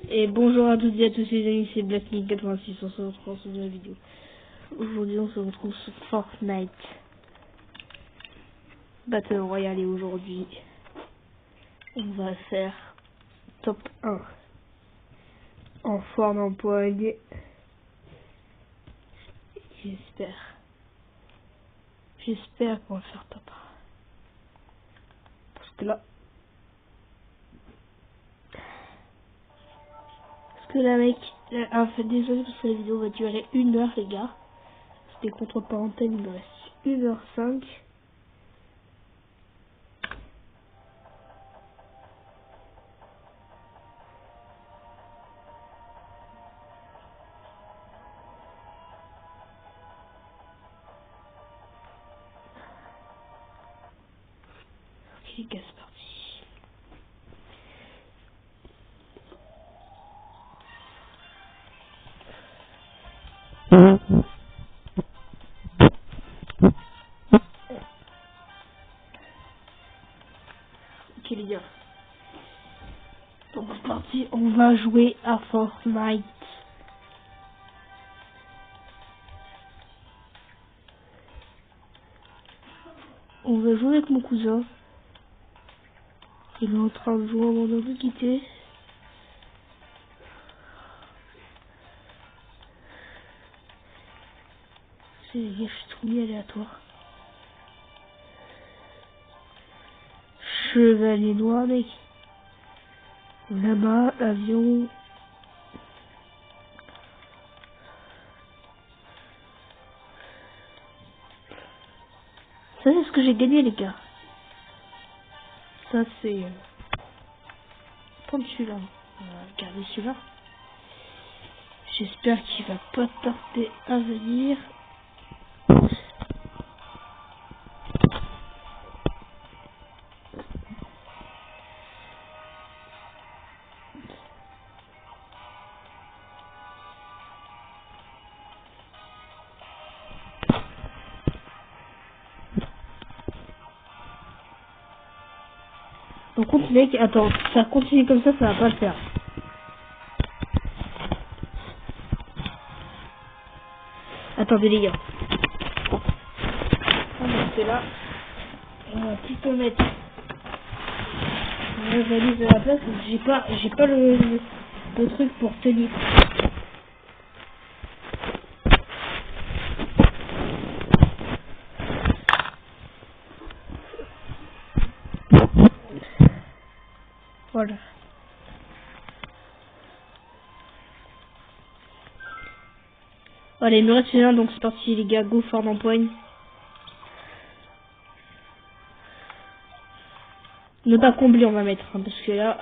Et bonjour à toutes et à tous les amis, c'est BlackNick86, on se retrouve sur une vidéo. Aujourd'hui on se retrouve sur Fortnite Battle Royale et aujourd'hui on va faire top 1 en forme en poigne. J'espère qu'on va faire top 1. Parce que là... mec... En fait désolé parce que la vidéo va durer 1 heure les gars. C'était contre parenthèse, il me reste 1h05. Ok les gars, c'est parti. Ok les gars. Donc c'est parti, on va jouer à Fortnite. On va jouer avec mon cousin. Il est en train de jouer avant de nous quitter. Je suis trop mis aléatoire. Chevalier noir mec. Là-bas, avion. Ça c'est ce que j'ai gagné les gars. Ça c'est... Prendre celui-là. On va garder celui-là. J'espère qu'il va pas tarder à venir. Par contre mec, attends, ça continue comme ça va pas le faire. Attendez les gars. On va rester là. On va plutôt mettre la valise à la place. J'ai pas le truc pour tenir. Voilà. Allez, il me reste un, donc c'est parti les gars, go fort d'empoigne. Ne pas combler on va mettre, hein, parce que là,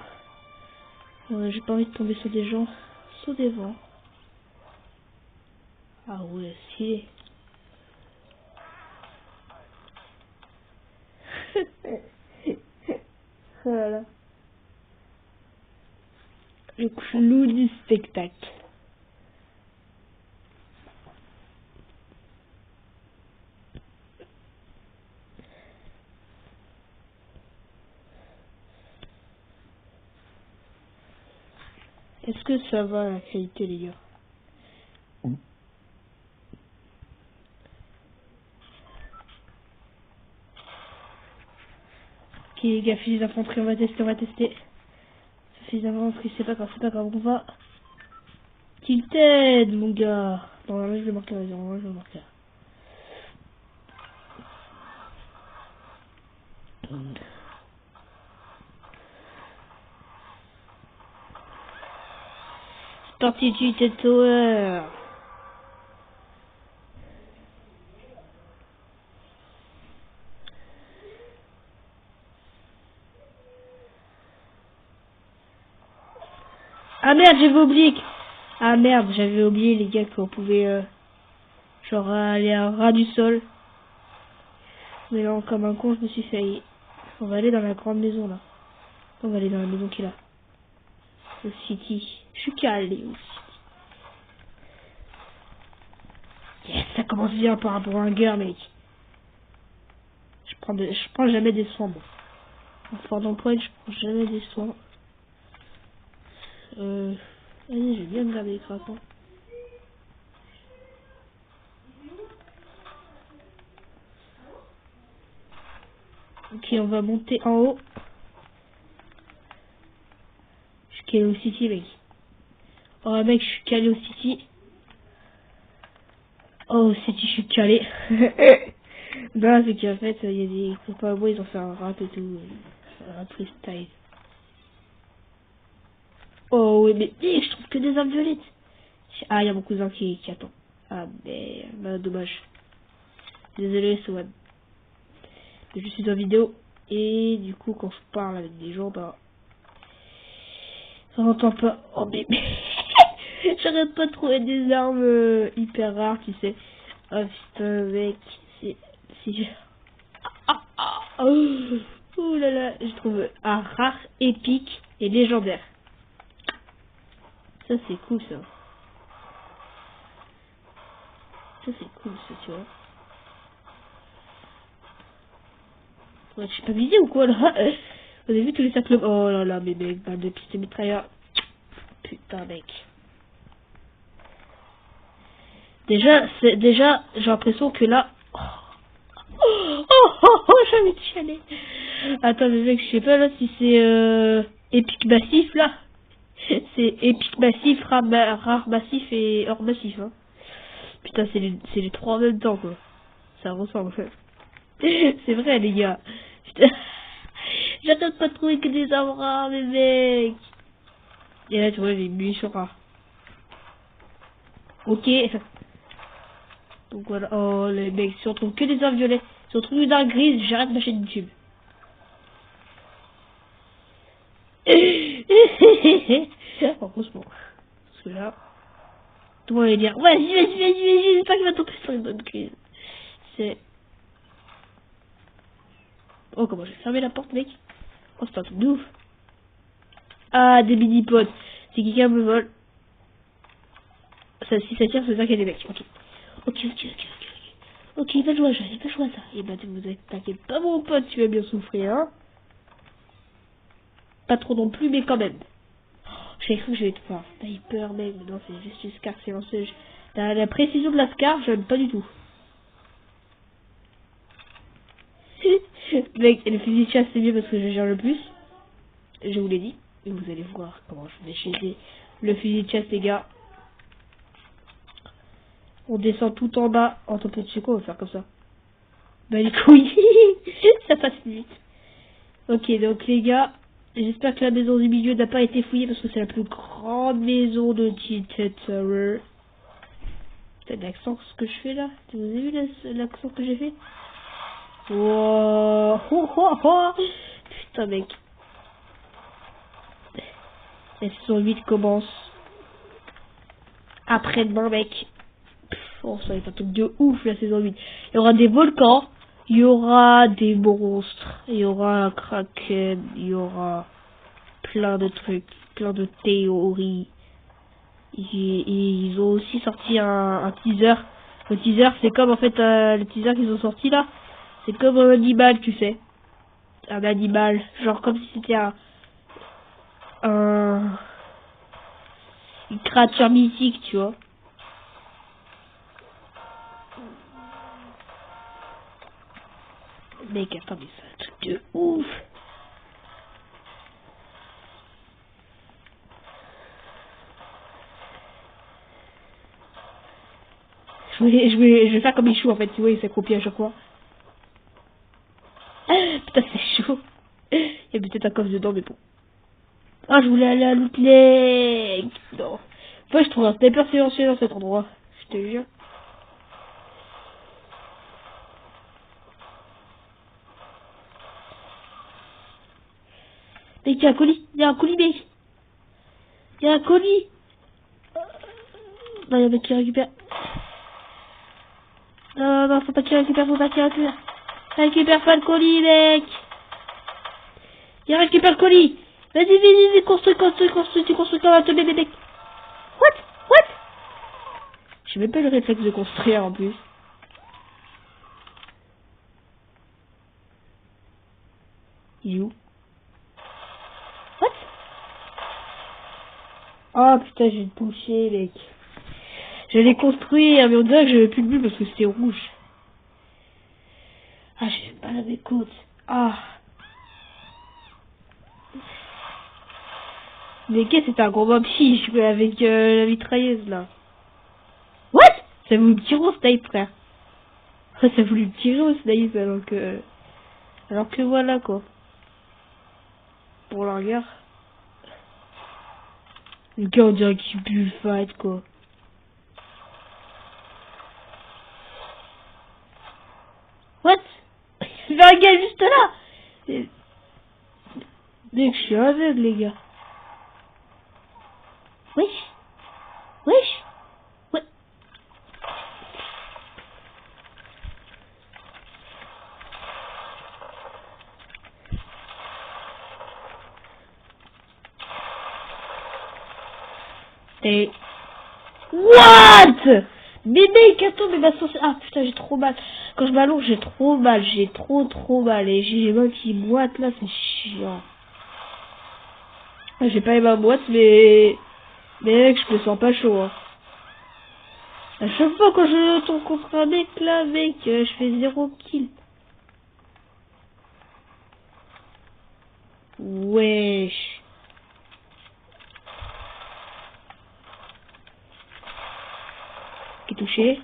j'ai pas envie de tomber sur des gens, sur des vents. Ah ouais, si. Voilà. Le clou du spectacle. Est-ce que ça va la qualité les gars? Ok les gars, fusil d'infanterie, on va tester. Fusil d'infanterie, c'est pas grave, on va... Tilted mon gars. Non, là je vais marquer, vas-y, je vais marquer. C'est parti, Tilted Tower. Ah merde, j'avais oublié. Ah merde, j'avais oublié les gars qu'on pouvait genre aller à ras du sol. Mais là, comme un con, je me suis fait. On va aller dans la grande maison là. On va aller dans la maison qui est là. Au City. Je suis calé au City. Yes, ça commence bien par rapport à un gars, mec. Je prends jamais des soins, moi. En fort d'emploi, je prends jamais des soins. Vas-y, je vais bien me garder les craquants. Ok, on va monter en haut. Je suis calé au City, mec. Oh, mec, je suis calé au City. Oh, au City, je suis calé. Non, c'est qu'en fait, il y a des copains à moi, ils ont fait un rap et tout. Un rap freestyle. Oh, oui, mais je trouve que des armes violettes. Ah, il y a mon cousin qui attend. Ah, mais bah, dommage. Désolé, Swan. Je suis en vidéo. Et du coup, quand je parle avec des gens, bah... ça n'entend pas. Oh, mais... J'arrête pas de trouver des armes hyper rares, tu sais. Oh, putain, mec. C'est... Oh là là, je trouve un rare, épique et légendaire. Ça, c'est cool, ça. Ça, c'est cool, ça, tu vois. Ouais, je suis pas visé ou quoi, là? Vous avez vu tous les cercles? Oh là là, mais mec, balle de piste mitrailleur. Putain, mec. Déjà, j'ai l'impression que là... Oh, j'ai envie de chialer. Attends, mais mec, je sais pas, là, si c'est, épique massif, là. C'est épique massif, rare massif et hors massif, hein. Putain, c'est les trois en même temps, quoi. Ça ressemble, en fait. C'est vrai, les gars. Putain. J'arrête pas de trouver que des armes rares, mais mec. Et là, tu vois, j'ai une munition rare. Ok. Donc voilà. Oh, les mecs, si on trouve que des armes violettes, si on trouve une arme grise, j'arrête ma chaîne YouTube. Heureusement. Parce que là, tout le monde va dire, vas-y, j'espère qu'il va tomber sur une bonne grise. C'est... Oh, comment j'ai fermé la porte, mec? Oh, c'est un truc de ouf. Ah, des mini-potes. Si quelqu'un me vole. Ça, si ça tire, c'est ça qu'il y a des mecs. Ok. Ok. Ok, il va jouer à ça, Et bah, t'inquiète pas, mon pote, tu vas bien souffrir, hein. Pas trop non plus, mais quand même. J'ai cru que je vais te voir. T'as eu peur, mec. Non, c'est juste une scar silencieuse. La précision de la scar, j'aime pas du tout. Mec, le fusil de chasse, c'est mieux parce que je gère le plus. Je vous l'ai dit. Et vous allez voir comment je vais chez le fusil de chasse, les gars. On descend tout en bas. Oh, t'en peux, tu sais quoi, on va faire comme ça. Bah, les couilles. Ça passe vite. Ok, donc, les gars, j'espère que la maison du milieu n'a pas été fouillée parce que c'est la plus grande maison de Tilted Tower. Putain, l'accent, ce que je fais là. Vous avez vu l'accent que j'ai fait? Wow. Putain, mec. La saison 8 commence après-demain, mec. Oh, ça va être un truc de ouf, la saison 8. Il y aura des volcans, il y aura des monstres, il y aura un kraken, il y aura plein de trucs, plein de théories. Ils ont aussi sorti un teaser. Le teaser, c'est comme en fait le teaser qu'ils ont sorti là. C'est comme un animal, tu sais. Un animal. Genre comme si c'était un- une créature mythique, tu vois. Mec, attends, mais c'est un truc de ouf. Je vais faire comme Michou en fait, tu vois, il s'accroupit à chaque fois. Putain, c'est chaud. Il y a peut-être un coffre dedans, mais bon. Ah, je voulais aller à Loot Lake. Non. Moi, je trouve un sniper silencieux dans cet endroit. Je te jure. Mec, il y a un colis. Il y a un colis, mec. Il y a un colis. Non, il y a un mec qui récupère. Non, faut pas qu'il récupère, Récupère pas le colis, mec. Il récupère le colis. Vas-y, construis, tu construis comme un teubé, mec. What? J'ai même pas le réflexe de construire en plus. Il est où? What? Oh putain, j'ai touché, mec. Je l'ai construire, mais on dirait que j'avais plus de bulles parce que c'était rouge. Ah, j'ai pas la mes côtes. Ah. Mais qu'est-ce que c'est un gros vampire avec la mitrailleuse là. What? Ça voulait me tirer au snipe, frère. Ça voulait me tirer au snipe alors que voilà quoi. Pour la guerre. Le gars on dirait qu'il pue le fight quoi. What? Il y a un gars juste là. Mec, je suis aveugle les gars. Wesh. Wesh. Ouais. Et... What? Mais mec, attends, mais ma sauce... Ah putain, j'ai trop mal. Quand je m'allonge, j'ai trop mal. J'ai trop mal. Et j'ai les mains qui boitent là, c'est chiant. J'ai pas les mains boîtes, mais... Mais mec, je me sens pas chaud. Hein. À chaque fois quand je tombe contre un mec là, mec, je fais 0 kill. Wesh. Qui est touché.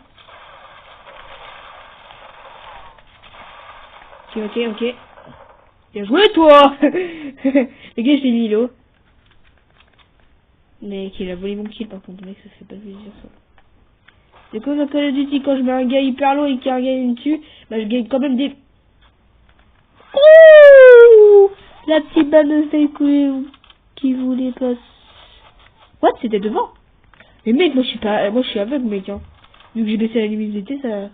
Ok. Bien joué toi. Le gars, je l'ai mis l'eau. Mec, il a volé mon kill par contre, mec, ça fait pas plaisir ça. Et comme dans Call of Duty, quand je mets un gars hyper low et qu'un gars il me tue, bah je gagne quand même des... Ouh, la petite balle de steak qui voulait pas... What? C'était devant? Mais mec, moi je suis pas... Moi je suis aveugle mec, hein. Vu que j'ai baissé la luminosité, ça...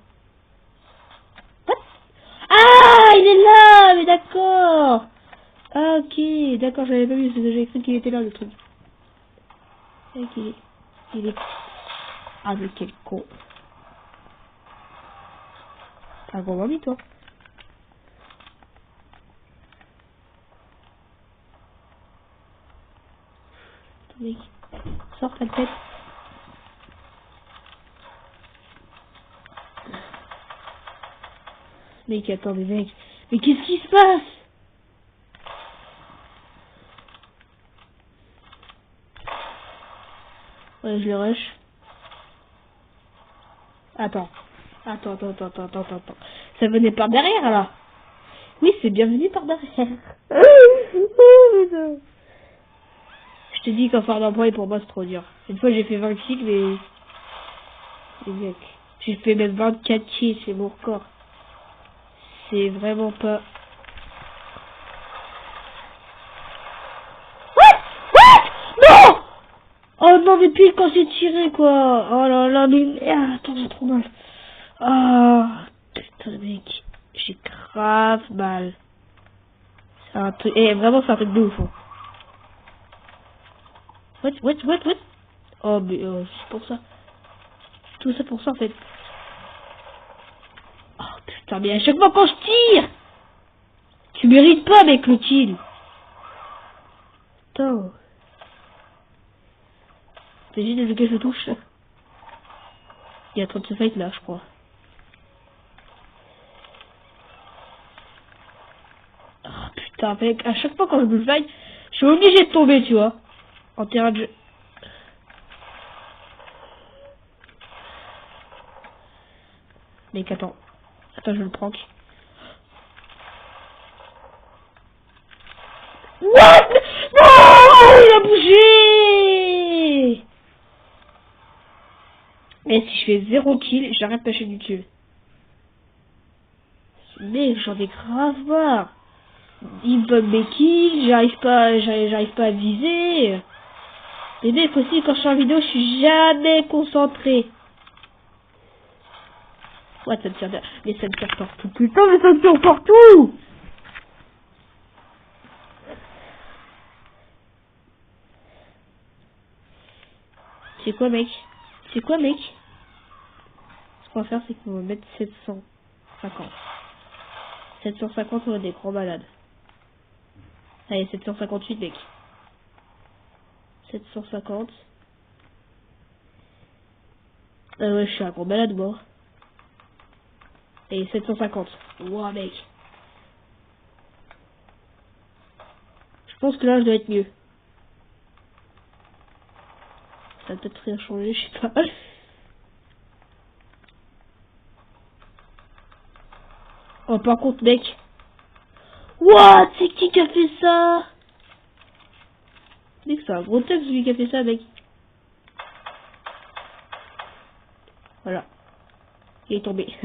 What? Ah, il est là. Mais d'accord. Ah ok, d'accord, j'avais pas vu, parce que j'avais cru qu'il était là le truc. Ok, il est... Ah mais quel con. T'as un gros mamie toi. Mec, sors ta tête. Mec, attends, mec. Mais qu'est-ce qui se passe? Ouais, je le rush. Attends. Ça venait par derrière, là. Oui, c'est bien venu par derrière. Je te dis qu'en faire d'emploi, pour moi, c'est trop dur. Une fois, j'ai fait 20 kills, mais... mec, j'ai fait même 24 kills, c'est mon record. C'est vraiment pas... Non! Oh non, mais pile quand j'ai tiré, quoi. Oh là là, mais... Ah, attends, j'ai trop mal. Ah, putain, mec. J'ai grave mal. C'est un truc... vraiment, c'est un truc de ouf. Hein. What? Oh, mais c'est pour ça. Tout ça pour ça, en fait. Oh, putain, mais à chaque fois quand je tire, tu mérites pas, mec, le kill. Putain. T'imagines avec lequel je touche, là. Il y a trop de ce fight, là, je crois. Oh, putain, mec, à chaque fois quand je me fight, je suis obligé de tomber, tu vois. En terrain de jeu. Mec, attends, je le prank. What? Non, il a bougé. Mais si je fais 0 kill, j'arrête pas chez YouTube. Mais j'en ai grave marre. Il me donne mes kills, j'arrive pas à viser. Les mecs aussi, quand je suis en vidéo, je suis jamais concentré. Ouais, ça me tire derrière. Mais ça me tire partout. Putain, mais ça me tire partout. C'est quoi, mec? Ce qu'on va faire, c'est qu'on va mettre 750. 750, on a des gros malades. Allez, 758, mec. 750. Ouais, je suis un gros malade, moi. Et 750. Wow, mec. Je pense que là, je dois être mieux. Ça va peut-être rien changer, je sais pas. Oh, par contre, mec. What? C'est qui a fait ça? Mec, c'est un gros texte, celui qui a fait ça, mec. Voilà. Il est tombé.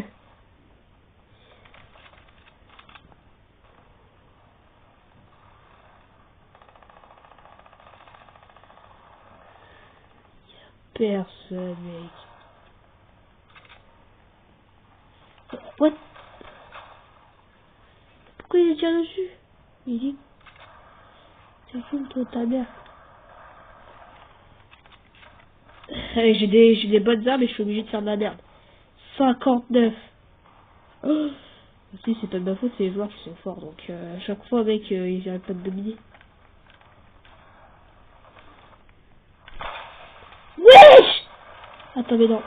Personne, mec. What? Pourquoi il tire dessus? Il dit... Tiens, fume-toi ta mère. J'ai des bonnes armes et je suis obligé de faire de la merde. 59. Oh. Si, c'est pas de ma faute, c'est les joueurs qui sont forts. Donc, à chaque fois, mec, ils n'arrivent pas de dominer. Wesh! Attends, mais non.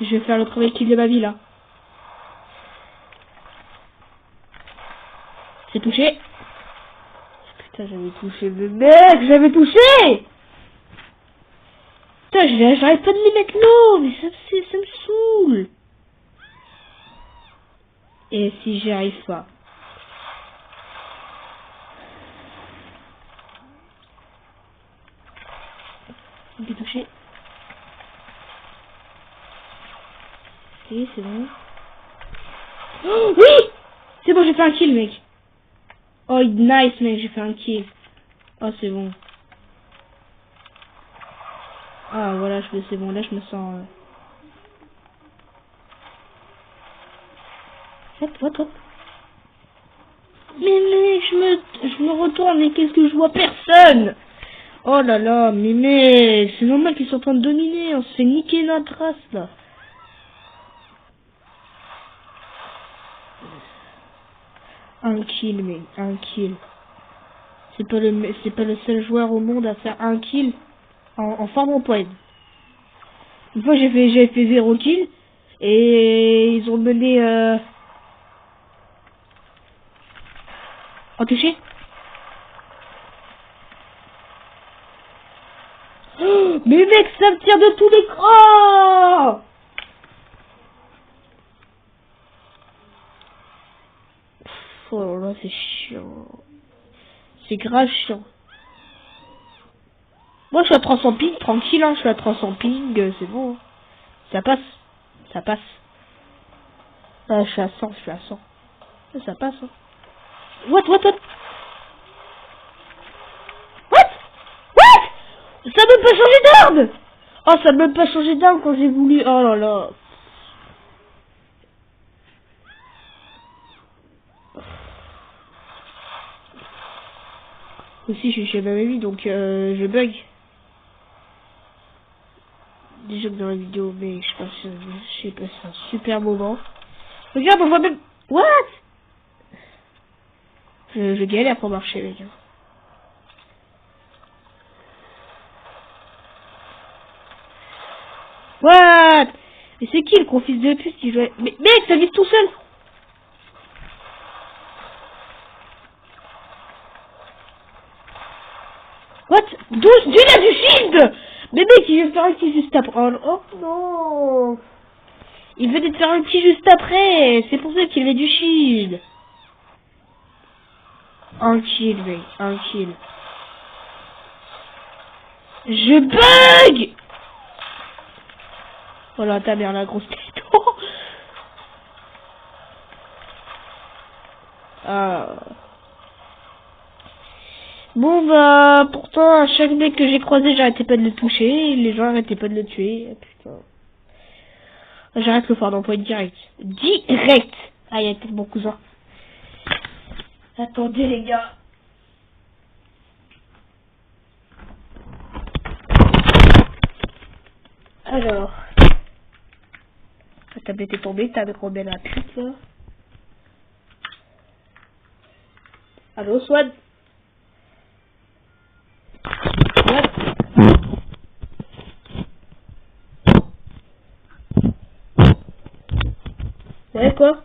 Je vais faire le premier kill de ma vie, là. C'est touché. Putain, j'avais touché le mec, j'avais touché. Putain, j'arrête pas de les mettre low, mais ça me saoule. Et si j'y arrive pas? Il est touché. Ok, c'est bon. Oh, oui! C'est bon, j'ai fait un kill, mec. Oh, nice, mec, j'ai fait un kill. Oh, c'est bon. Ah, voilà, c'est bon, là, je me sens... What? Mais mec, je me retourne, mais qu'est-ce que je vois? Personne! Oh là là, mais mec, c'est normal qu'ils sont en train de dominer, on se fait niquer notre race, là. Un kill, mec, un kill. C'est pas le seul joueur au monde à faire un kill en farm point. Une fois, j'ai fait 0 kill, et ils ont mené, en touché. Oh, mais mec, ça me tire de tous les crans! Oh là, c'est chiant. C'est grave chiant. Moi, je suis à 300 ping, tranquille, hein. Je suis à 300 ping, c'est bon. Ça passe. Ça passe. Ah, je suis à 100, je suis à 100. Ça passe, hein. What? Ça m'a pas changé d'arme! Oh, ça m'a pas changé d'arme quand j'ai voulu. Oh là là. Aussi, je suis chez ma mamie, donc je bug. Déjà que dans la vidéo, mais je pense que j'ai passé un super moment. Regarde, on voit même... What? Je galère pour marcher, les gars. What? Mais c'est qui le gros fils de pute qui jouait? Mais mec, ça vise tout seul! What? D'où il a du shield? Mais mec, il veut faire un petit juste après. Oh non! Il venait de faire un petit juste après. C'est pour ça qu'il avait du shield. Un kill, mec. Un kill. Je bug! Voilà, ta mère, la grosse tête. Ah. Bon, bah, pourtant, à chaque mec que j'ai croisé, j'arrêtais pas de le toucher. Et les gens arrêtaient pas de le tuer. Ah, putain. J'arrête le faire d'emploi direct. Direct! Ah, il y a peut-être mon cousin. Attendez, les gars. Alors, la tablette est tombée, t'as remis la pute là. Allô, Swan? Swan? Ouais, quoi?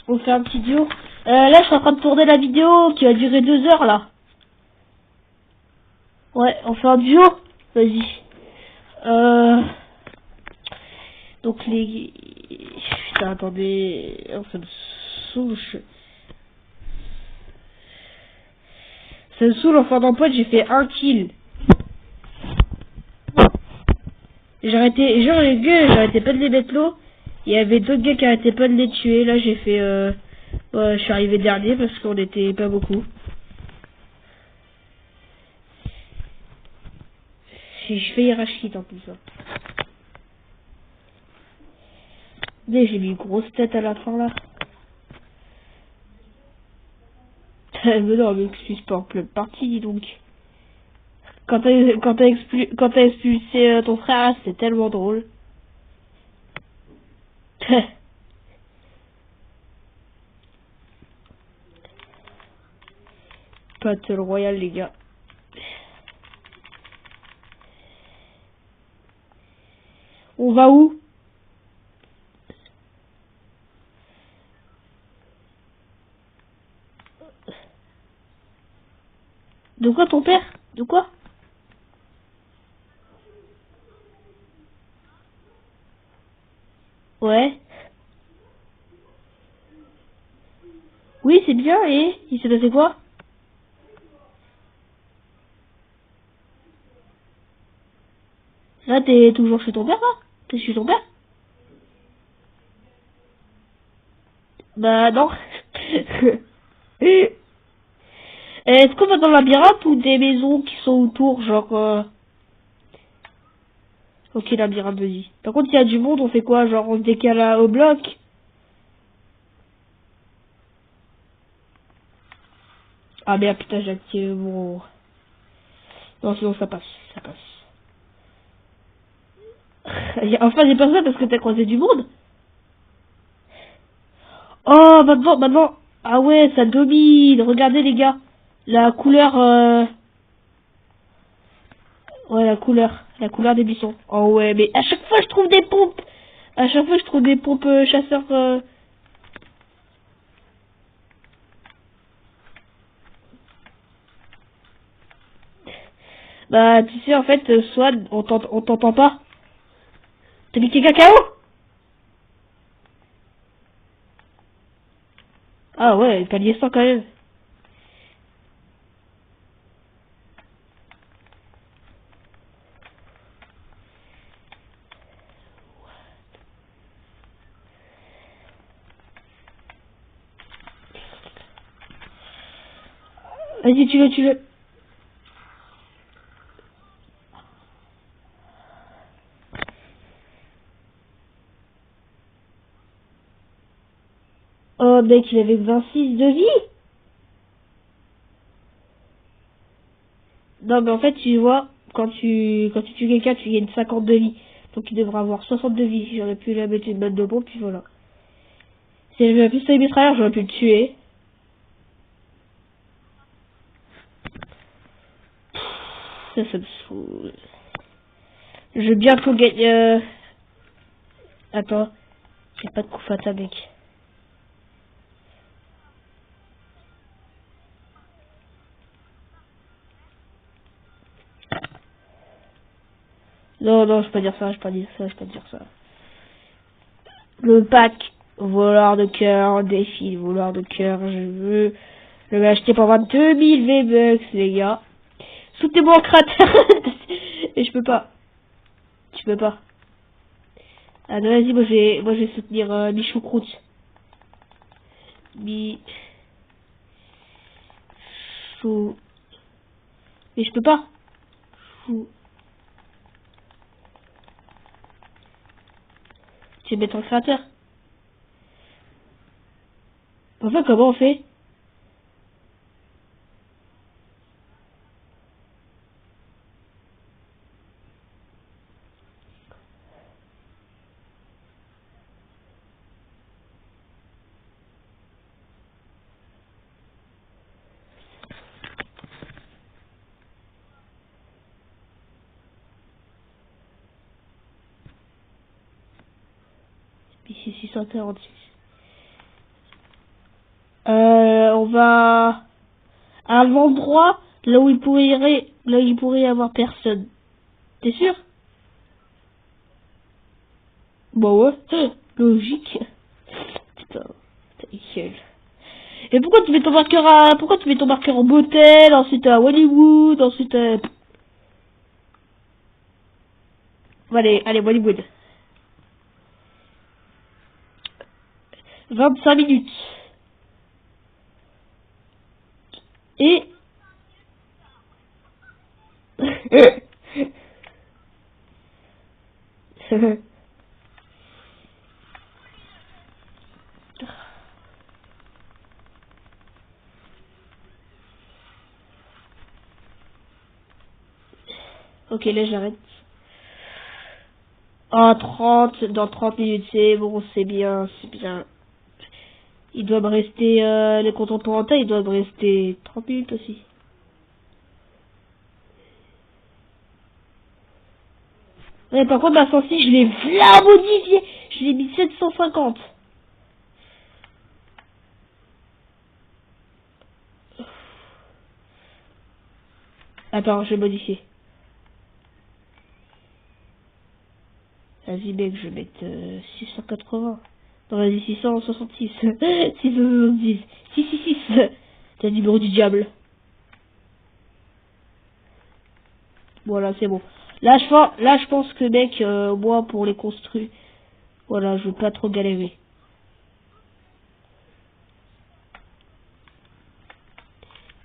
On fait un petit duo. Là, je suis en train de tourner la vidéo qui va durer 2 heures là. Ouais, on fait un duo. Vas-y. Donc les... Putain, attendez... Oh, ça me saoule. Ça me saoule, enfin d'un pote, j'ai fait 1 kill. J'ai arrêté... Genre les gars, j'arrêtais pas de les mettre l'eau. Il y avait d'autres gars qui arrêtaient pas de les tuer. Là, j'ai fait... ouais, je suis arrivé dernier parce qu'on était pas beaucoup. Je fais hiérarchie en plus. Hein. Mais j'ai mis une grosse tête à la fin là. Mais non, mais excuse pas en pleine partie, dis donc. Quand t'as expulsé ton frère, c'était tellement drôle. Battle Royale, les gars. On va où? De quoi ton père? De quoi? Ouais. Oui, c'est bien, et il s'est passé quoi? Là, t'es toujours chez ton père, là? T'es chez ton père? Bah, non. Est-ce qu'on va dans la labyrinthe ou des maisons qui sont autour, genre... Ok, labyrinthe, vas-y. Par contre, s'il y a du monde, on fait quoi? Genre, on se décale au bloc? Ah merde, putain, j'ai activé mon... Non, sinon ça passe, ça passe. Enfin, j'ai pas ça parce que t'as croisé du monde. Oh, maintenant... Ah ouais, ça domine. Regardez, les gars. La couleur... Ouais, la couleur. La couleur des buissons. Oh ouais, mais à chaque fois, je trouve des pompes. À chaque fois, je trouve des pompes chasseurs... Bah, tu sais, en fait, soit on t'entend pas. T'as mis quelqu'un KO? Ah ouais, palier 100 quand même. Vas-y, tu le. Oh, mec, il avait 26 de vie. Non, mais en fait, tu vois, quand tu tues quelqu'un, tu gagnes 50 de vie. Donc, il devrait avoir 60 de vie. J'aurais pu la mettre une balle de bombe, puis voilà. Si j'avais un pistolet mitrailleur, j'aurais pu le tuer. Ça me saoule. Je veux bientôt gagner... Attends. J'ai pas de coup fatal, mec. Non, non, je peux pas dire ça, je peux pas dire ça, je peux pas dire ça. Le pack voleur de cœur, défi voleur de cœur, je veux le acheter pour 22 000 V-Bucks, les gars. Soutenez-moi en cratère. Et je peux pas. Tu peux pas. Ah non, vas-y, moi je vais soutenir Michoucroute. Mi... Chou... Mais je peux pas. Chou... Tu veux mettre en créateur. Enfin, comment on fait? c'est 646. On va à l'endroit là où il pourrait y avoir personne. T'es sûr? Bon ouais, logique. Putain, ta gueule. Et pourquoi tu mets ton marqueur en motel, ensuite à Hollywood, ensuite à... Allez, Hollywood. 25 minutes. Et... Ok, là j'arrête. Ah, dans 30 minutes, c'est bon, c'est bien. Il doit me rester, les contemporains, il doit me rester 30 minutes aussi. Ouais, par contre, ma sensi, je l'ai v'là modifié. Je l'ai mis 750. Attends, je vais modifier. Vas-y, mec, je vais mettre 680. Non, vas-y, 666. 670. 666. C'est le numéro du diable. Voilà, c'est bon. Là, je pense que, mec, moi, pour les construire, voilà, je veux pas trop galérer.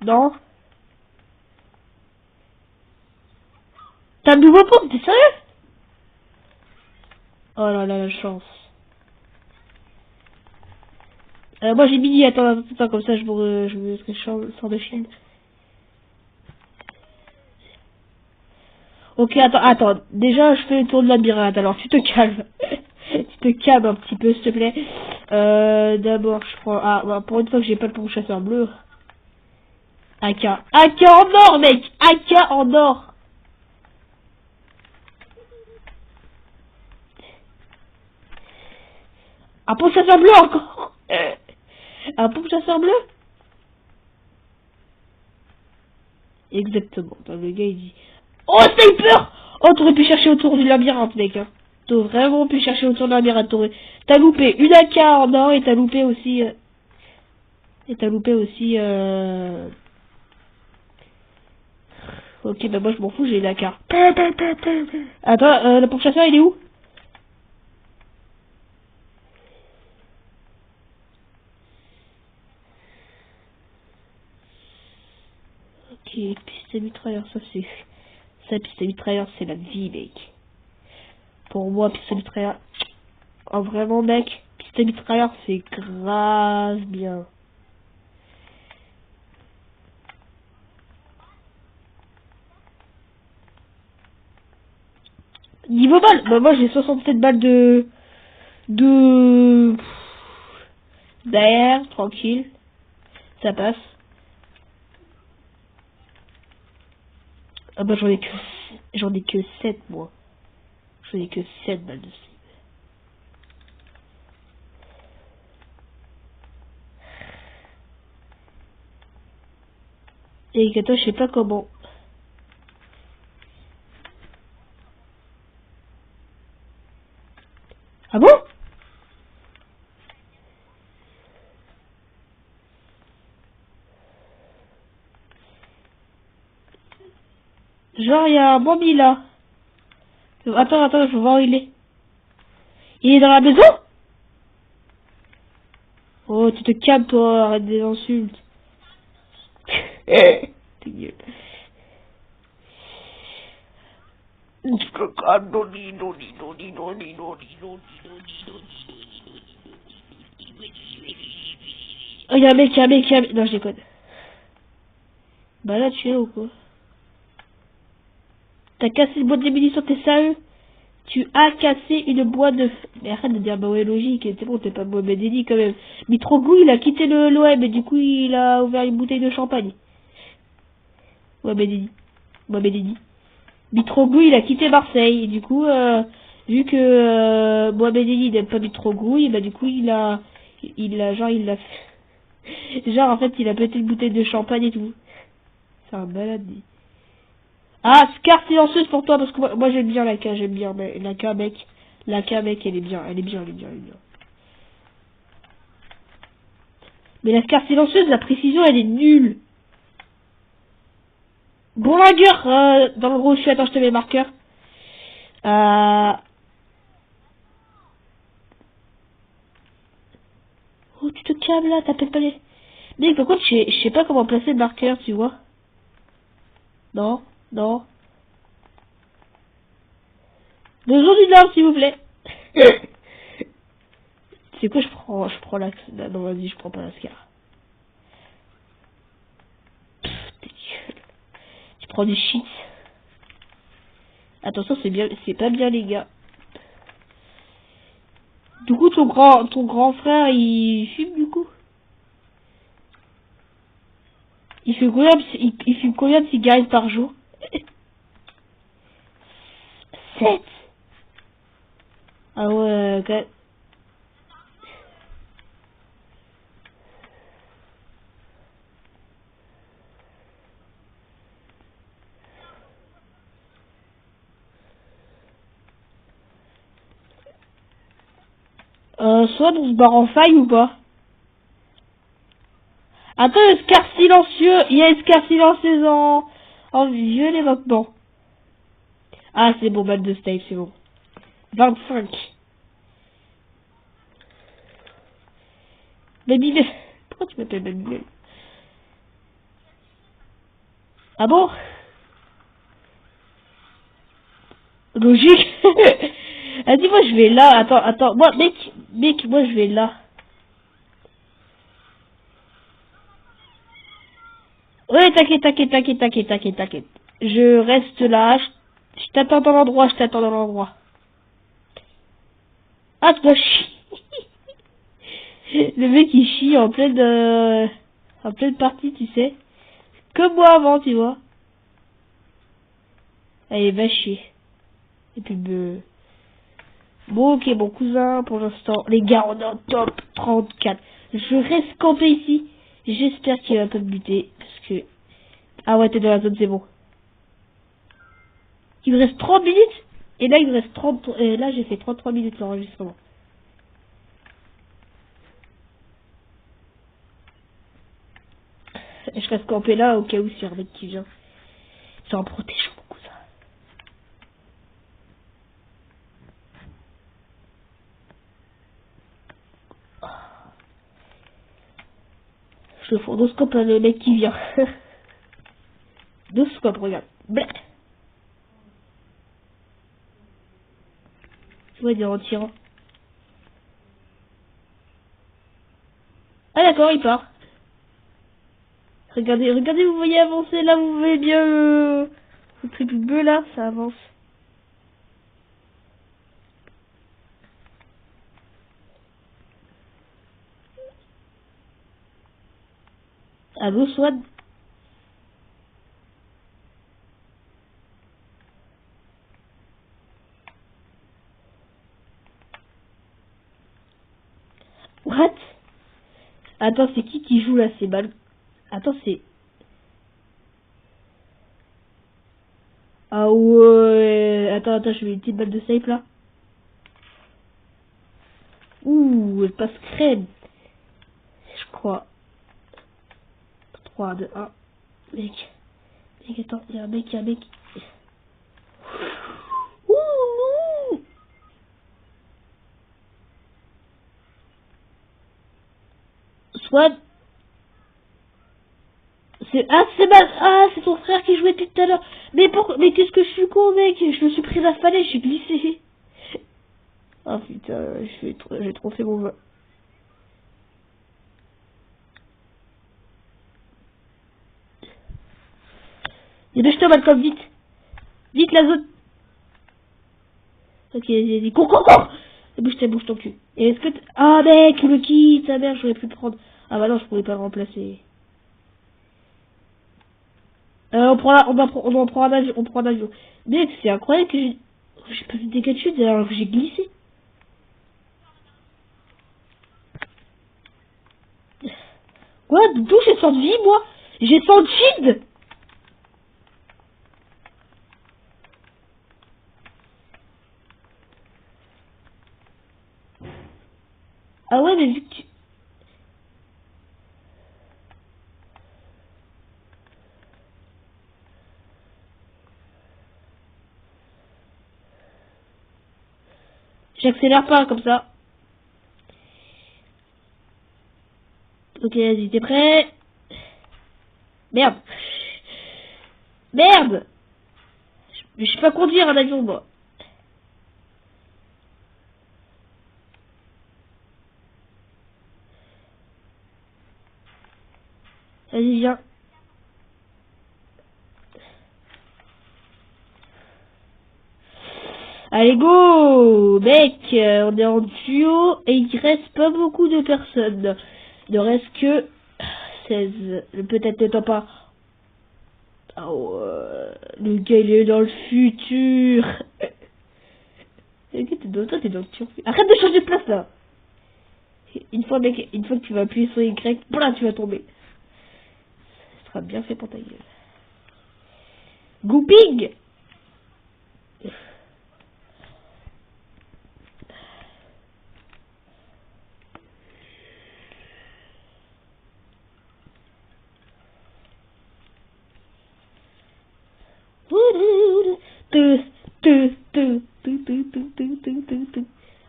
Non? T'as un nouveau pompe, t'es sérieux? Oh là là, la chance. Moi j'ai mini, attends, comme ça je me sors de film. Ok, attends, déjà je fais le tour de labyrinthe, alors tu te calmes. Tu te calmes un petit peu, s'il te plaît. D'abord je prends, bah, pour une fois que j'ai pas le pourchasseur bleu. AK en or, mec! AK en or! Un pourchasseur bleu encore! Un pourchasseur bleu? Exactement. Attends, le gars il dit... Oh, sniper! Oh, t'aurais pu chercher autour du labyrinthe, mec. Hein. T'aurais vraiment pu chercher autour du labyrinthe. T'as loupé une AK en or et t'as loupé aussi... Ok, bah moi je m'en fous, j'ai une AK. Attends, le pourchasseur il est où? Ok, piste mitrailleur, ça c'est... Ça, piste mitrailleur, c'est la vie, mec. Pour moi, piste mitrailleur... Oh, vraiment, mec, piste mitrailleur, c'est grave bien. Niveau balles, bah moi j'ai 67 balles de... D'air, tranquille. Ça passe. Ah bah j'en ai que 7 moi. J'en ai que 7 balles de cible. Et Gato, je sais pas comment. Ah bon? Genre il y a un Bambi là. Attends, je vais voir où il est. Il est dans la maison? Oh, tu te calmes toi, arrête des insultes. T'es gueule. Oh, il y a un mec. Non, je déconne. Bah là, tu es ou quoi? T'as cassé une boîte de munitions, t'es sérieux? Tu as cassé une boîte de... Mais arrête de dire, bah ouais, logique, c'est bon, t'es pas Mohamed Eni quand même. Mitroglou, il a quitté l'OM et du coup, il a ouvert une bouteille de champagne. Mohamed Eni. Mitroglou, il a quitté Marseille et du coup, Vu que Mohamed Ali n'aime pas du trop goût, et bah du coup il a genre en fait il a pété une bouteille de champagne et tout. C'est un malade. Ah, Scar silencieuse pour toi parce que moi j'aime bien la K, j'aime bien mais la K mec, elle est bien, elle est bien, elle est bien, elle est bien. Mais la Scar silencieuse, la précision elle est nulle. Bon la gueule dans le gros, attends, je te mets marqueur. Oh, tu te calmes là, t'appelles pas les... Mec, par contre, je sais pas comment placer le marqueur, tu vois. Non, non. Deux jours d'une arme, s'il vous plaît. C'est quoi, je prends la... Non, vas-y, je prends pas la Scar. T'es gueule. Tu prends du shit. Attention, c'est pas bien, les gars. Du coup, ton grand frère, il fume, du coup? Il fume combien de cigarettes par jour? 7. Ah ouais, quand... Soit on se barre en faille ou pas? Attends, le Scar silencieux, il y a le Scar silencieux en violet maintenant. Ah, c'est bon, balle de steak, c'est bon. 25. Babybel. Pourquoi tu m'appelles Babybel? Ah bon? Logique. Ah, dis-moi, je vais là. Attends. Moi, mec, moi, je vais là. Ouais, t'inquiète. Je reste là. Je t'attends dans l'endroit. Ah, toi, chie. Le mec, il chie en pleine partie, tu sais. Comme moi avant, tu vois. Allez, va chier. Et puis, bon, ok, mon cousin, pour l'instant. Les gars, on est en top 34. Je reste campé ici. J'espère qu'il va pas me buter. Parce que... Ah ouais, t'es dans la zone, c'est bon. Il me reste 30 minutes. Et là, il me reste 30... Et là, j'ai fait 33 minutes l'enregistrement. Et je reste campé là au cas où s'il y a un mec qui vient. C'est en protégeant mon cousin. Je fais deux scopes à le mec qui vient. Deux scopes, regarde. Bleh. Tu vois, il est en tirant. Ah d'accord, il part. Regardez, vous voyez avancer là, vous voyez bien le truc bleu là, ça avance. Allô, Swad? What? Attends, c'est qui joue là? C'est mal. Attends, c'est... Ah ouais. Attends, je mets une petite balle de safe là. Ouh, elle passe crème. Je crois. 3, 2, 1. Mec, attends, il y a un mec. Ouh. Swad. C'est ton frère qui jouait depuis tout à l'heure. Mais qu'est-ce que je suis con, mec. Je me suis pris la falaise, j'ai glissé. Oh putain, j'ai trop fait mon... Dépêche-toi, Malcolm, vite. Vite, la zone. Ok, vas-y. Cours. Bouge ton cul. Et est-ce que... Ah, mec, le kit, ta mère, j'aurais pu le prendre. Ah bah non, je pouvais pas le remplacer. On prend un avion. Mec, c'est incroyable que j'ai... J'ai pas vu de dégâts de chute alors que j'ai glissé. Quoi? D'où j'ai 100 de vie, moi? J'ai 100 de shield. Ah ouais, mais vu que tu... J'accélère pas comme ça. Ok, vas-y, t'es prêt? Merde. Merde. Je sais pas conduire un avion, moi. Vas-y, viens. Allez, go! Mec, on est en duo et il reste pas beaucoup de personnes. Il ne reste que 16. Peut-être ne pas. Oh, le gars, il est dans le futur. T'es dans le futur. Arrête de changer de place, là. Une fois, mec, une fois que tu vas appuyer sur Y, voilà, tu vas tomber. Ce sera bien fait pour ta gueule. Gooping!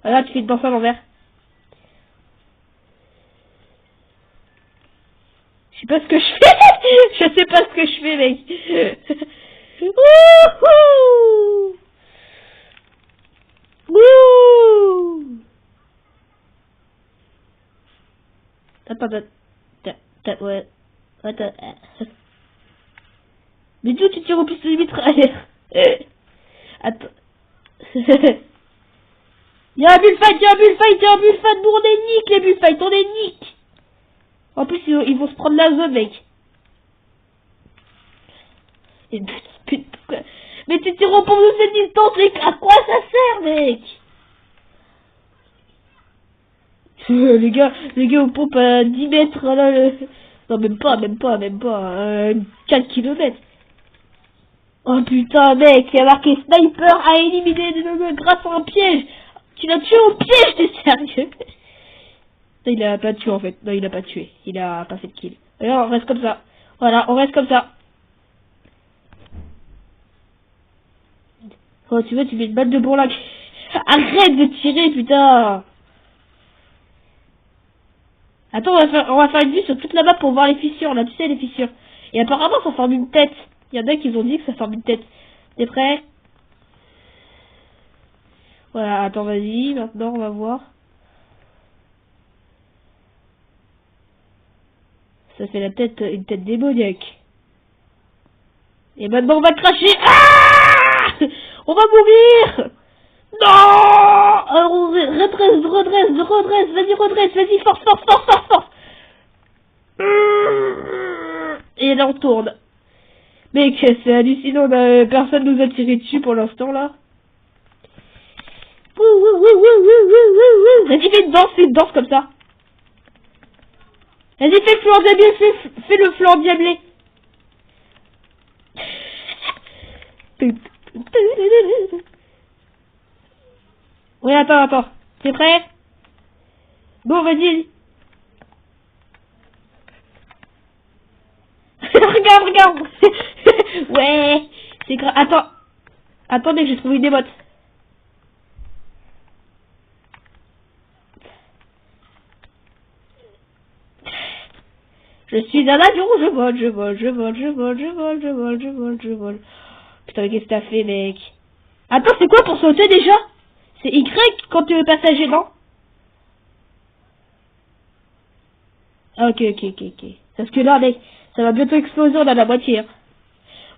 Ah là, tu fais une danse à l'envers. Je sais pas ce que je fais. Je sais pas ce que je fais, mec. Wouhou! Wouh! Ouais. Attends. Mais d'où tu tires au pistolet mitrailleur? Attends. Y'a un bullfight, y'a un bullfight, nous on est nique les bullfights, on est nique. En plus ils vont se prendre la zone, mec. Et putain, mais tu tires au pompe de cette distance, mec, à quoi ça sert, mec? les gars aux pompes à 10 mètres, là, non, même pas, 4 kilomètres. Oh putain, mec, il y a marqué sniper a éliminé le grâce à un piège. Tu l'as tué au piège, t'es sérieux? Non, il a pas tué en fait. Non, il a pas tué. Il a pas fait de kill. Alors, on reste comme ça. Voilà, on reste comme ça. Oh, tu veux, tu mets une balle de bourlac. Arrête de tirer, putain. Attends, on va faire une vue sur toute la map pour voir les fissures, là, tu sais, les fissures. Et apparemment, ça forme une tête. Il y en a qui ont dit que ça forme une tête. T'es prêt? Voilà, attends, vas-y, maintenant, on va voir. Ça fait la tête, une tête démoniaque. Et maintenant, on va cracher. Ah! On va mourir! Non! Alors, redresse, vas-y, force. Et là, on tourne. Mec, c'est hallucinant, personne nous a tiré dessus pour l'instant, là. Vas-y, fais une danse comme ça. Vas-y, fais le flanc diablé, fais le flanc diablé. Oui, attends. T'es prêt? Bon, vas-y. regarde. Ouais. C'est grave. Attendez, j'ai trouvé une émote. Je suis dans l'avion, je vole. Putain, qu'est-ce que t'as fait, mec? Attends, c'est quoi pour sauter déjà? C'est Y quand tu es passager, non? Ah, ok. Parce que là, mec, ça va bientôt exploser, on a la moitié. Hein.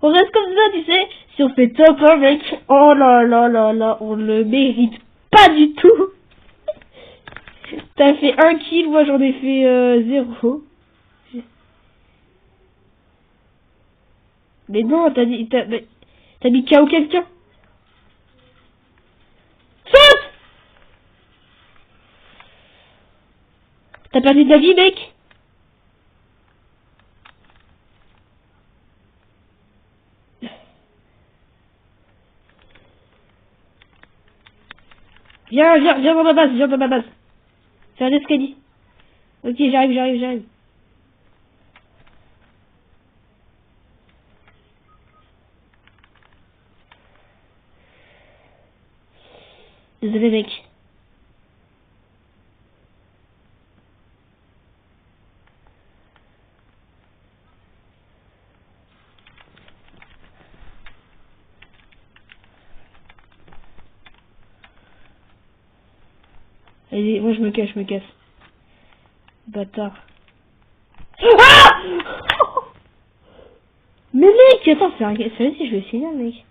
On reste comme ça, tu sais. Si on fait top 1, mec, oh là, on le mérite pas du tout. T'as fait 1 kill, moi j'en ai fait 0. Mais non, t'as mis KO quelqu'un. T'as perdu de la vie, mec? Viens dans ma base, viens dans ma base. C'est un escalier. Ok, j'arrive. Désolé, mec. Allez, moi je me casse. Bâtard. Ah! Mais mec, attends, c'est un... Vas-y, je vais essayer, mec.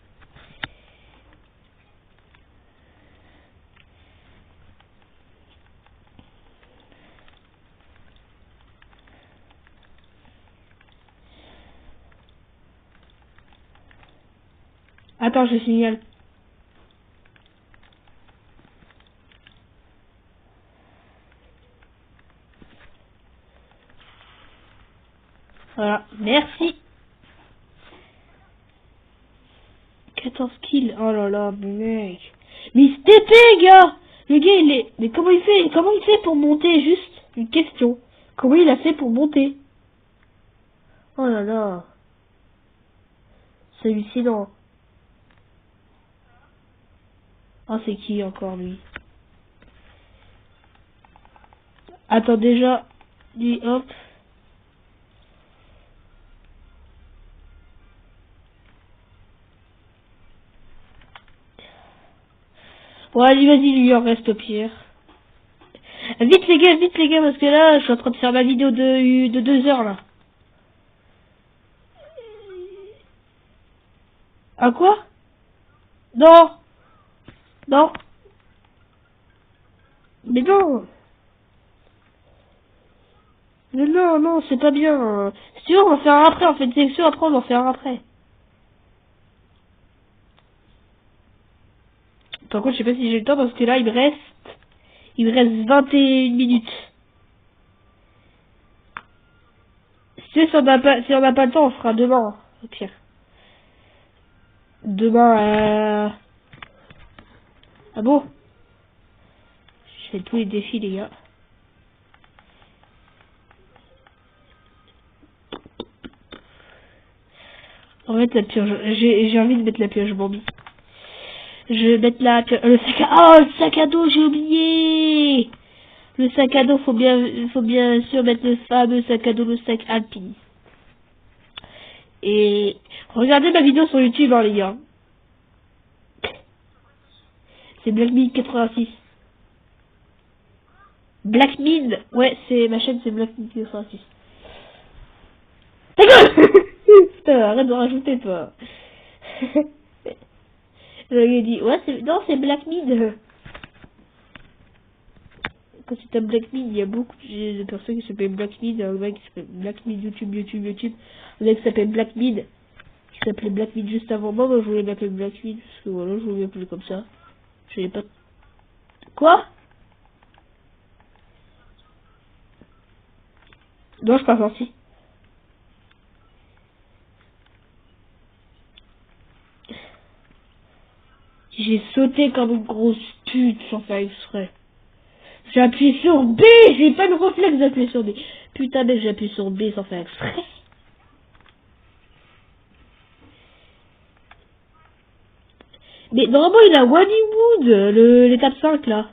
Attends, je signale. Voilà, merci. 14 kills. Oh là là, mec. Mais il se TP, gars. Le gars, il est... Mais comment il fait pour monter? Juste une question. Comment il a fait pour monter? Oh là là. C'est hallucinant. Ah, c'est qui encore, lui? Attends, déjà... Lui, hop. Bon, allez, vas-y, lui, en reste au pire. Vite les gars, parce que là, je suis en train de faire ma vidéo de 2 heures, là. À quoi? Non. Non. Mais non. Mais non, c'est pas bien. Si tu veux, on va faire un après, en fait, c'est sûr, après, on va faire un après. Par contre, je sais pas si j'ai le temps, parce que là, il me reste 21 minutes. Si on n'a pas le temps, on fera demain, au pire. Demain, Ah bon? Je fais tous les défis, les gars. En fait, la pioche, j'ai envie de mettre la pioche Bambi. Je vais mettre le sac à... Oh, le sac à dos, j'ai oublié! Le sac à dos, faut bien sûr mettre le fameux sac à dos, le sac Alpine. Et regardez ma vidéo sur YouTube, hein, les gars. C'est Blackmid 86. Blackmid, ouais, c'est ma chaîne, c'est Blackmid 86. Ta gueule! Putain, arrête de rajouter, toi. Le gars dit, ouais, non, c'est Blackmid. Quand tu tapes Blackmid, il y a beaucoup de personnes qui s'appellent Blackmid, un mec qui s'appelle Blackmid YouTube, un mec qui s'appelle Blackmid, qui s'appelait Blackmid juste avant moi, je voulais l'appeler Blackmid, parce que voilà, je voulais l'appeler comme ça. Je savais pas... Quoi? Non, je suis pas sorti. J'ai sauté comme une grosse pute sans faire exprès. J'ai appuyé sur B, j'ai pas le réflexe d'appuyer sur B. Putain, mais j'ai appuyé sur B sans faire exprès. Mais normalement, il a Hollywood, l'étape 5, là.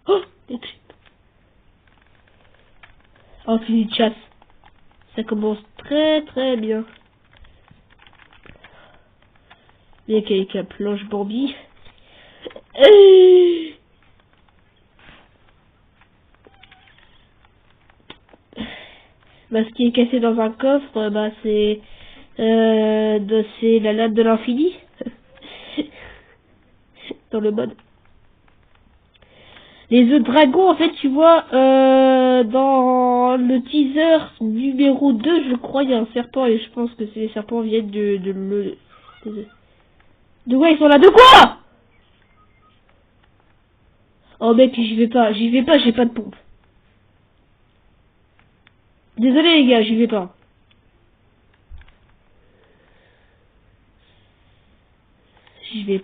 Oh, des clips. Oh, fini de chasse. Ça commence très bien. Il y a quelqu'un planche Bambi. Bah, ce qui est cassé dans un coffre, bah c'est la lame de l'infini. Dans le mode. Les œufs de dragon, en fait, tu vois, dans le teaser numéro 2, je crois, il y a un serpent, et je pense que les serpents viennent de quoi ils sont là? De quoi? Oh mec, j'y vais pas, j'ai pas de pompe. Désolé les gars, j'y vais pas. J'y vais.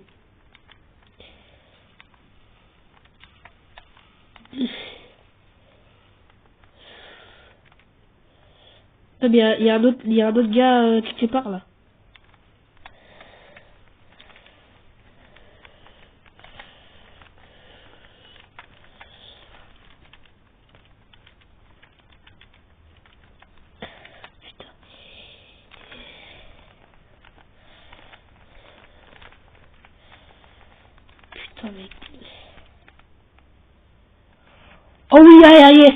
Ah, mais il y a un autre gars quelque part là. Putain mec. Oh oui, yes.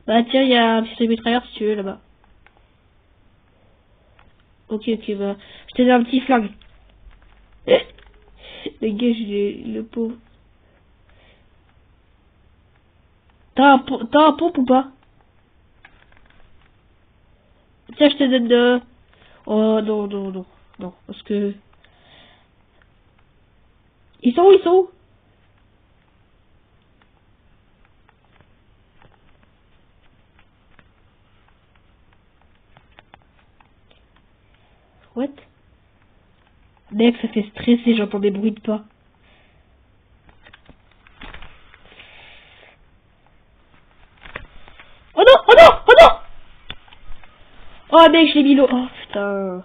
Bah tiens, il y a un pistolet mitrailleur si tu veux là-bas. Ok, bah je te donne un petit flingue. Le gars, le pauvre. T'as un pompe ou pas? Tiens, je te donne de... Oh non, non, non. Non, parce que... Ils sont où? Ils sont où? What? Mec, ça fait stresser, j'entends des bruits de pas. Oh non! Oh non! Oh non! Oh mec, je l'ai mis l'eau. Oh putain.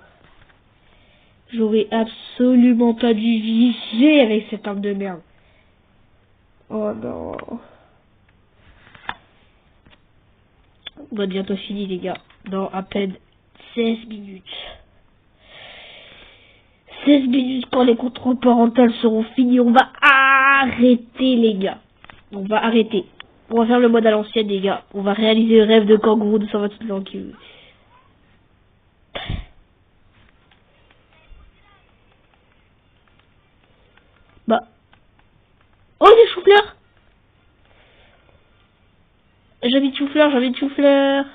J'aurais absolument pas dû viser avec cette arme de merde. Oh non. On va bientôt finir les gars. Dans à peine 16 minutes. 16 minutes quand les contrôles parentaux seront finis. On va arrêter les gars. On va arrêter. On va faire le mode à l'ancienne les gars. On va réaliser le rêve de kangourou de 128 ans qui... Bah. Oh des chou-fleurs. J'habite chou-fleur, j'habite chou-fleur.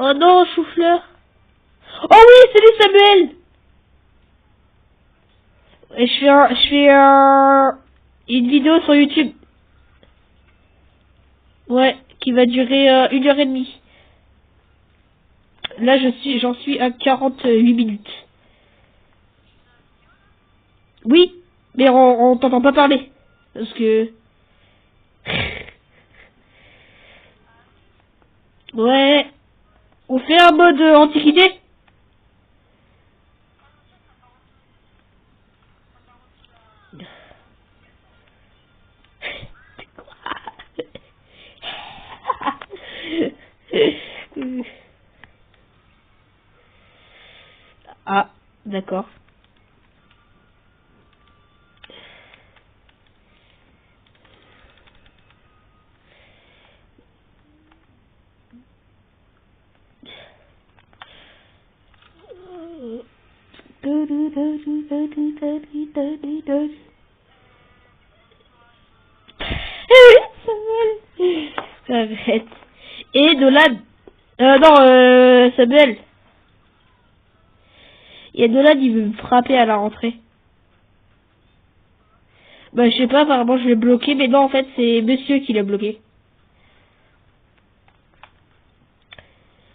Oh non, chou-fleur. Oh oui, salut Samuel. Et je fais une vidéo sur YouTube. Ouais, qui va durer 1h30. Là, j'en suis à 48 minutes. Oui, mais on t'entend pas parler. Parce que... Ouais, on fait un mode antiquité. Ah, d'accord. Ça va être... Et de là... non, Samuel. Il y a Dolan, il veut me frapper à la rentrée. Bah, je sais pas, apparemment je l'ai bloqué, mais non, en fait, c'est monsieur qui l'a bloqué.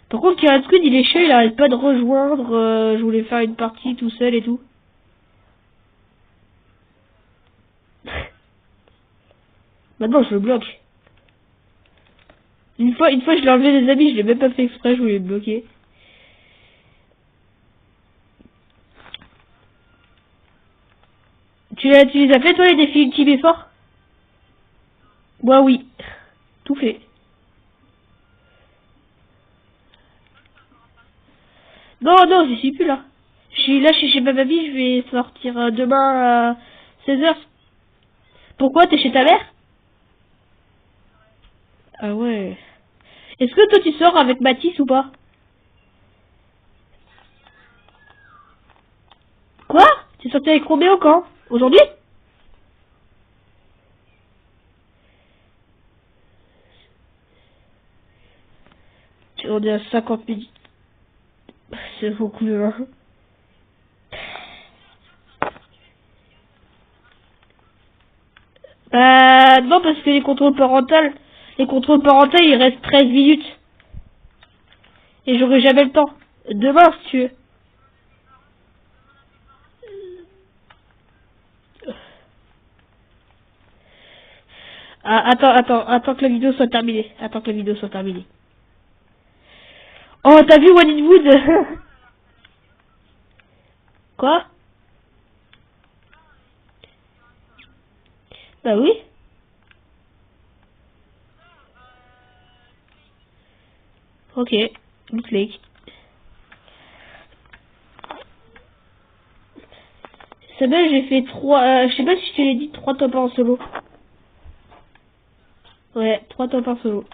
Par contre, Kieran Squid, il est chaud, il arrête pas de rejoindre. Je voulais faire une partie tout seul et tout. Maintenant, je le bloque. Une fois, je l'ai enlevé des amis, je l'ai même pas fait exprès, je voulais le bloquer. Tu les as fait, toi, les défis ultimes et forts? Moi, oui. Tout fait. Non, non, je suis plus là. Je suis là chez ma mamie, je vais sortir demain à 16h. Pourquoi, t'es chez ta mère? Ah ouais. Est-ce que toi, tu sors avec Mathis ou pas? Quoi? Tu es sorti avec Roméo quand? Aujourd'hui? On est à 50 minutes. c'est beaucoup mieux. Hein. Non, parce que les contrôles parentaux, il reste 13 minutes. Et j'aurai jamais le temps. Demain, si tu veux. Ah, attends que la vidéo soit terminée. Oh, t'as vu One in Wood? Quoi? Bah oui. Ok. Loot Lake. C'est bien, j'ai fait 3... je sais pas si je te l'ai dit, 3 top 1 en solo. Ouais, 3 top 1 solo.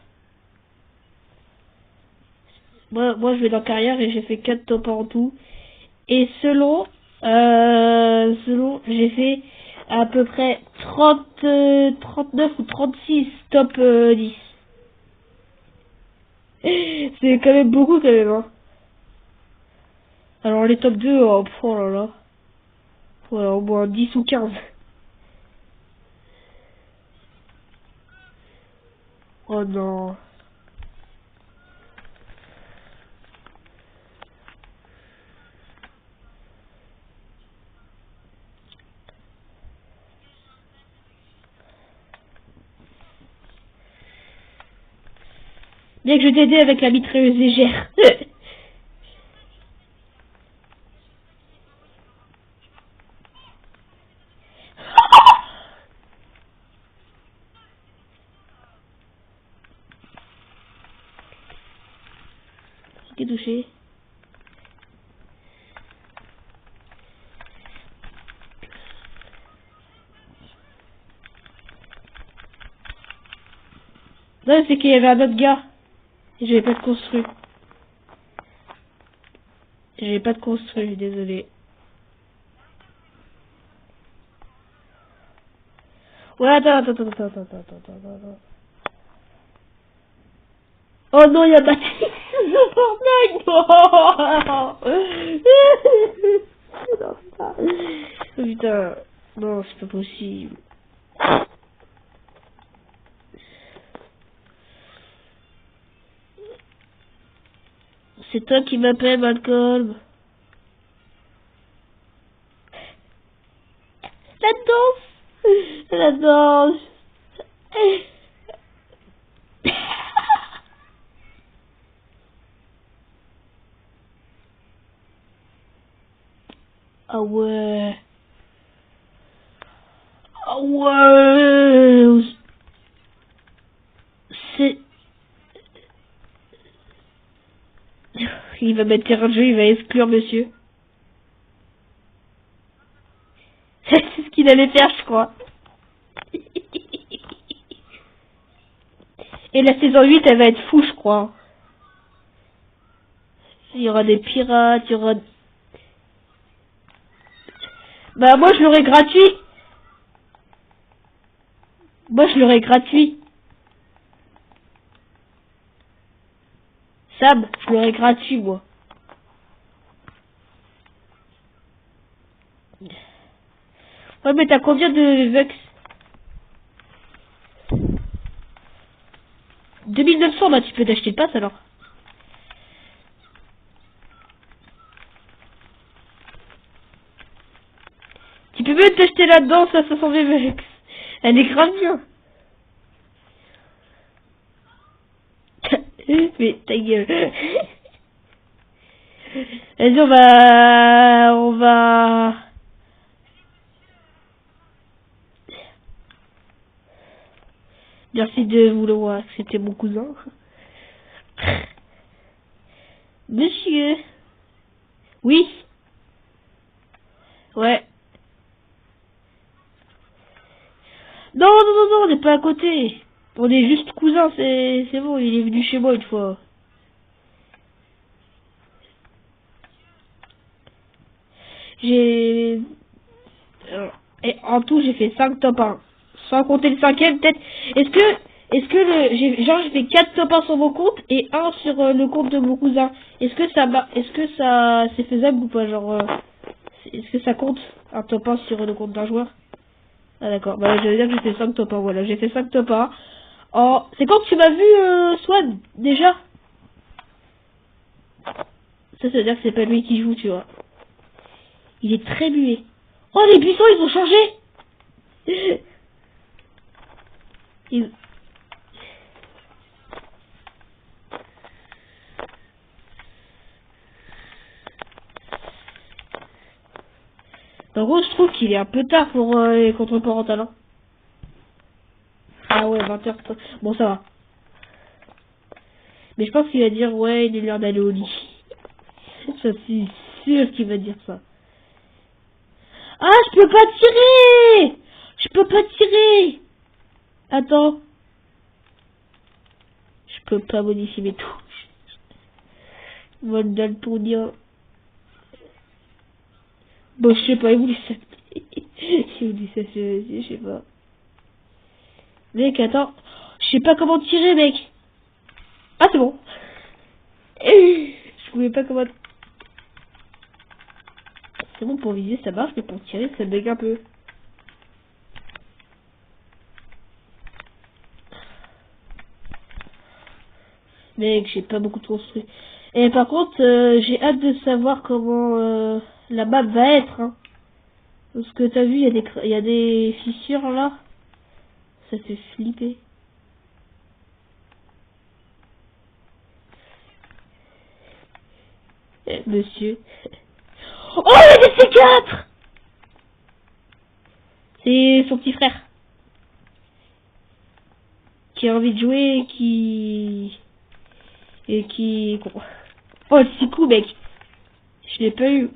Moi, je vais dans carrière et j'ai fait 4 top 1 en tout. Et selon, j'ai fait à peu près 39 ou 36 top 10. C'est quand même beaucoup quand même, hein. Alors les top 2, oh, oh là là. Ouais, au moins 10 ou 15. Oh non. Bien que je t'aidais avec la mitrailleuse légère. Qui est touché? Non, c'est qu'il y avait un autre gars. Et j'avais pas de construit. Désolé. Ouais, attends. Oh non, il y a Baptiste sur Fortnite. Non, putain. Oh, putain. Non, c'est pas possible. C'est toi qui m'appelles, Malcolm. La danse. Ah ouais. Ah ouais. C'est... Il va mettre terrain de jeu, il va exclure monsieur. C'est ce qu'il allait faire, je crois. Et la saison 8, elle va être fou, je crois. Il y aura des pirates, il y aura... Bah moi je l'aurai gratuit. Sam, je l'aurai gratuit, moi. Ouais, mais t'as combien de Vex? 2900, bah tu peux t'acheter le pass alors. Tu peux même t'acheter la danse à 500 Vex. Elle est grave bien. Mais ta gueule. Vas-y, on va... Merci de vouloir accepter mon cousin. Monsieur. Oui. Ouais. Non, on n'est pas à côté. On est juste cousins, c'est bon, il est venu chez moi une fois. J'ai... Et en tout, j'ai fait 5 top 1. Sans compter le cinquième, peut-être... Est-ce que Est-ce que j'ai fait 4 top 1 sur mon compte et un sur le compte de mon cousin. Est-ce que ça c'est faisable ou pas, genre est-ce que ça compte un top 1 sur le compte d'un joueur? Ah d'accord, bah je veux dire que j'ai fait 5 top 1, voilà, j'ai fait 5 top 1. Oh, c'est quand tu m'as vu Swan déjà? Ça veut dire que c'est pas lui qui joue, tu vois. Il est très muet. Oh, les buissons ils ont changé. Ils- En gros, je trouve qu'il est un peu tard pour les contrôles parentaux. Hein. Ah ouais, 20h. Bon, ça va. Mais je pense qu'il va dire, ouais, il est l'heure d'aller au lit. Ça, c'est sûr qu'il va dire ça. Ah, je peux pas tirer! Je peux pas tirer! Attends. Je peux pas modifier mes touches. Vol daltonien. Bon, je sais pas, il voulait ça. Il voulait ça, je sais pas. Mec, attends. Je sais pas comment tirer, mec. Ah, c'est bon. Je pouvais pas comment... C'est bon, pour viser, ça marche, mais pour tirer, ça bug un peu. Mec, j'ai pas beaucoup de construit. Et par contre, j'ai hâte de savoir comment la map va être. Hein. Parce que t'as vu, il y a des fissures là. Ça fait flipper. Monsieur. Oh, il y a des C4! C'est son petit frère. Qui a envie de jouer et qui... Oh, le 6 coups, mec. Je l'ai pas eu.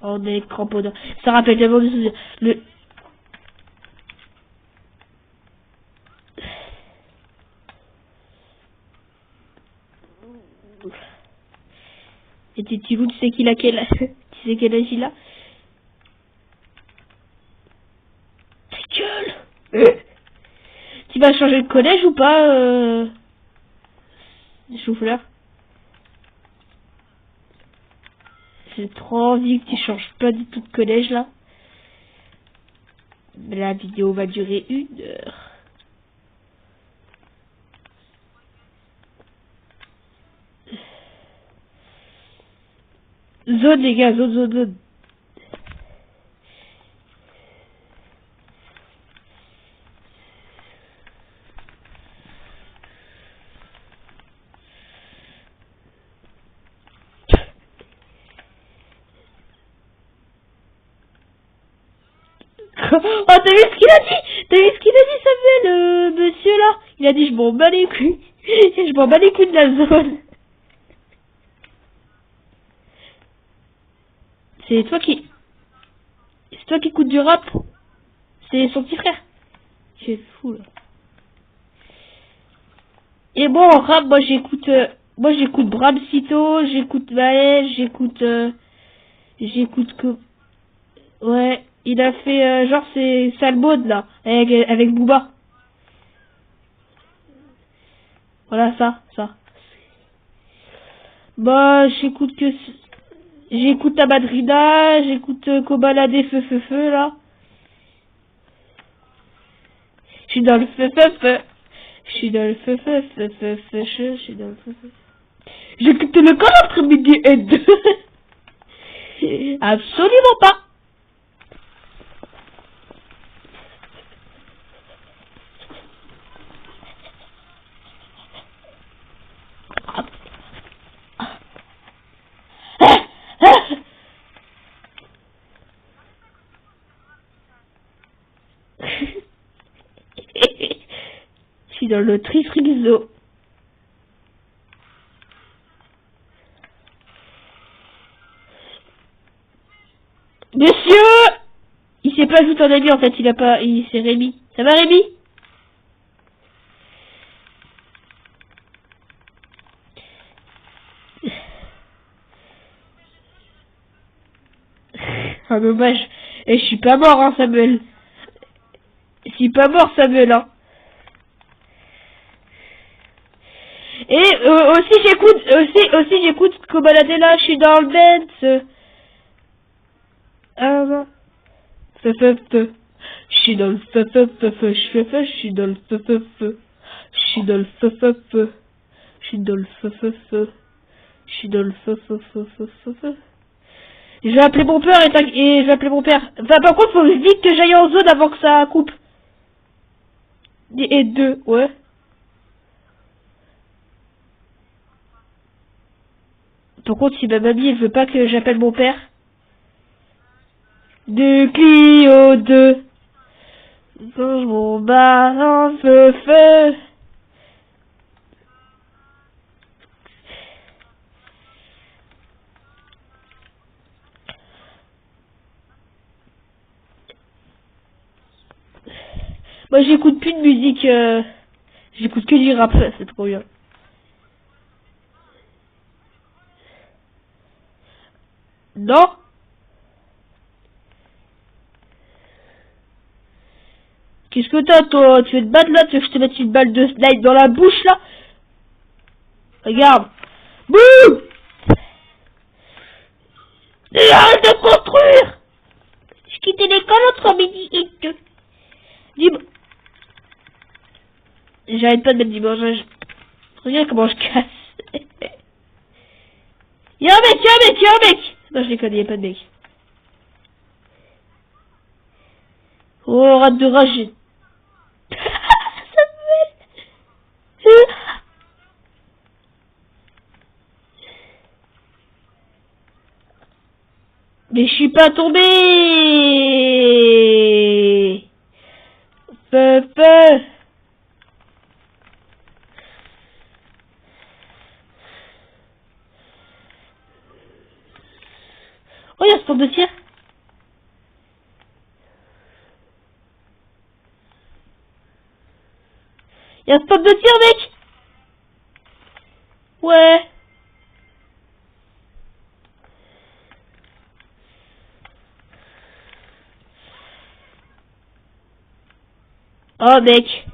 Oh, des crampons. Ça rappelle tellement de souvenirs. Et tu sais qu'il a quel... tu sais quel âge il a? Ta gueule. Tu vas changer de collège ou pas, Chou-fleur? J'ai trop envie que tu changes pas du tout de collège, là. La vidéo va durer 1 heure. Zone, les gars, zone. Oh, t'as vu ce qu'il a dit? T'as vu ce qu'il a dit, Samuel, monsieur, là? Il a dit, je m'en bats les couilles. Je m'en bats les couilles de la zone. C'est toi qui... C'est toi qui écoutes du rap? C'est son petit frère. C'est fou, là. Et bon, en rap, moi j'écoute Bramsito, j'écoute Maël, j'écoute que... Ouais, il a fait, genre, c'est Salmode, là, avec Booba. Voilà, ça. Bah, j'écoute la Madrina, j'écoute Kobalade feu, là. Je suis dans le feu. Je suis dans le feu, je suis dans le feu. J'écoute le corps entre midi et 2. Absolument pas. Je suis dans le trifrixo. Monsieur! Il s'est pas vu ton ami en fait, c'est Rémi. Ça va Rémi? Ah dommage. Et je suis pas mort, hein, Samuel. Je suis pas mort, Samuel, hein. Et aussi j'écoute Kobaladela, je suis dans le dance. Ah bah. Je suis dans le feu, je suis dans le feu, je suis dans le feu, je suis dans le feu, je suis dans le feu. Je vais appeler mon père et je vais appeler mon père. Enfin, par contre, faut que je dise que j'aille en zone avant que ça coupe. Et deux, ouais. Par contre, si ma mamie elle veut pas que j'appelle mon père. De Clio 2. Quand mon bar en feu. Moi, j'écoute plus de musique. J'écoute que du rap, c'est trop bien. Non? Qu'est-ce que t'as, toi? Tu veux te battre là? Tu veux que je te mette une balle de slide dans la bouche là? Regarde. Bouh! Arrête de construire! Je quittais l'école entre midi et deux. J'arrête pas de mettre dimanche. Regarde comment je casse. Y'a un mec! Non, je déconne, y'a pas de mec. Oh, rate de rage. Mais je suis pas tombé. Feu. Oh, y'a ce sport de tir. Y'a un spot de tir, mec. Ouais. Oh, mec.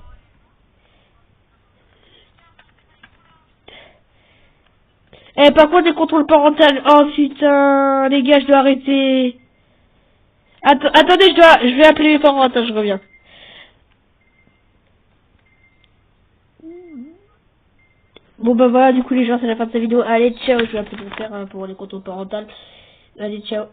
Eh, par contre, les contrôles parentaux. Oh, putain. Les gars, je dois arrêter. Attendez, je vais appeler mes parents. Attends, je reviens. Bon, bah voilà, du coup, les gens, c'est la fin de cette vidéo. Allez, ciao. Je vais appeler mon père pour les contrôles parentaux. Allez, ciao.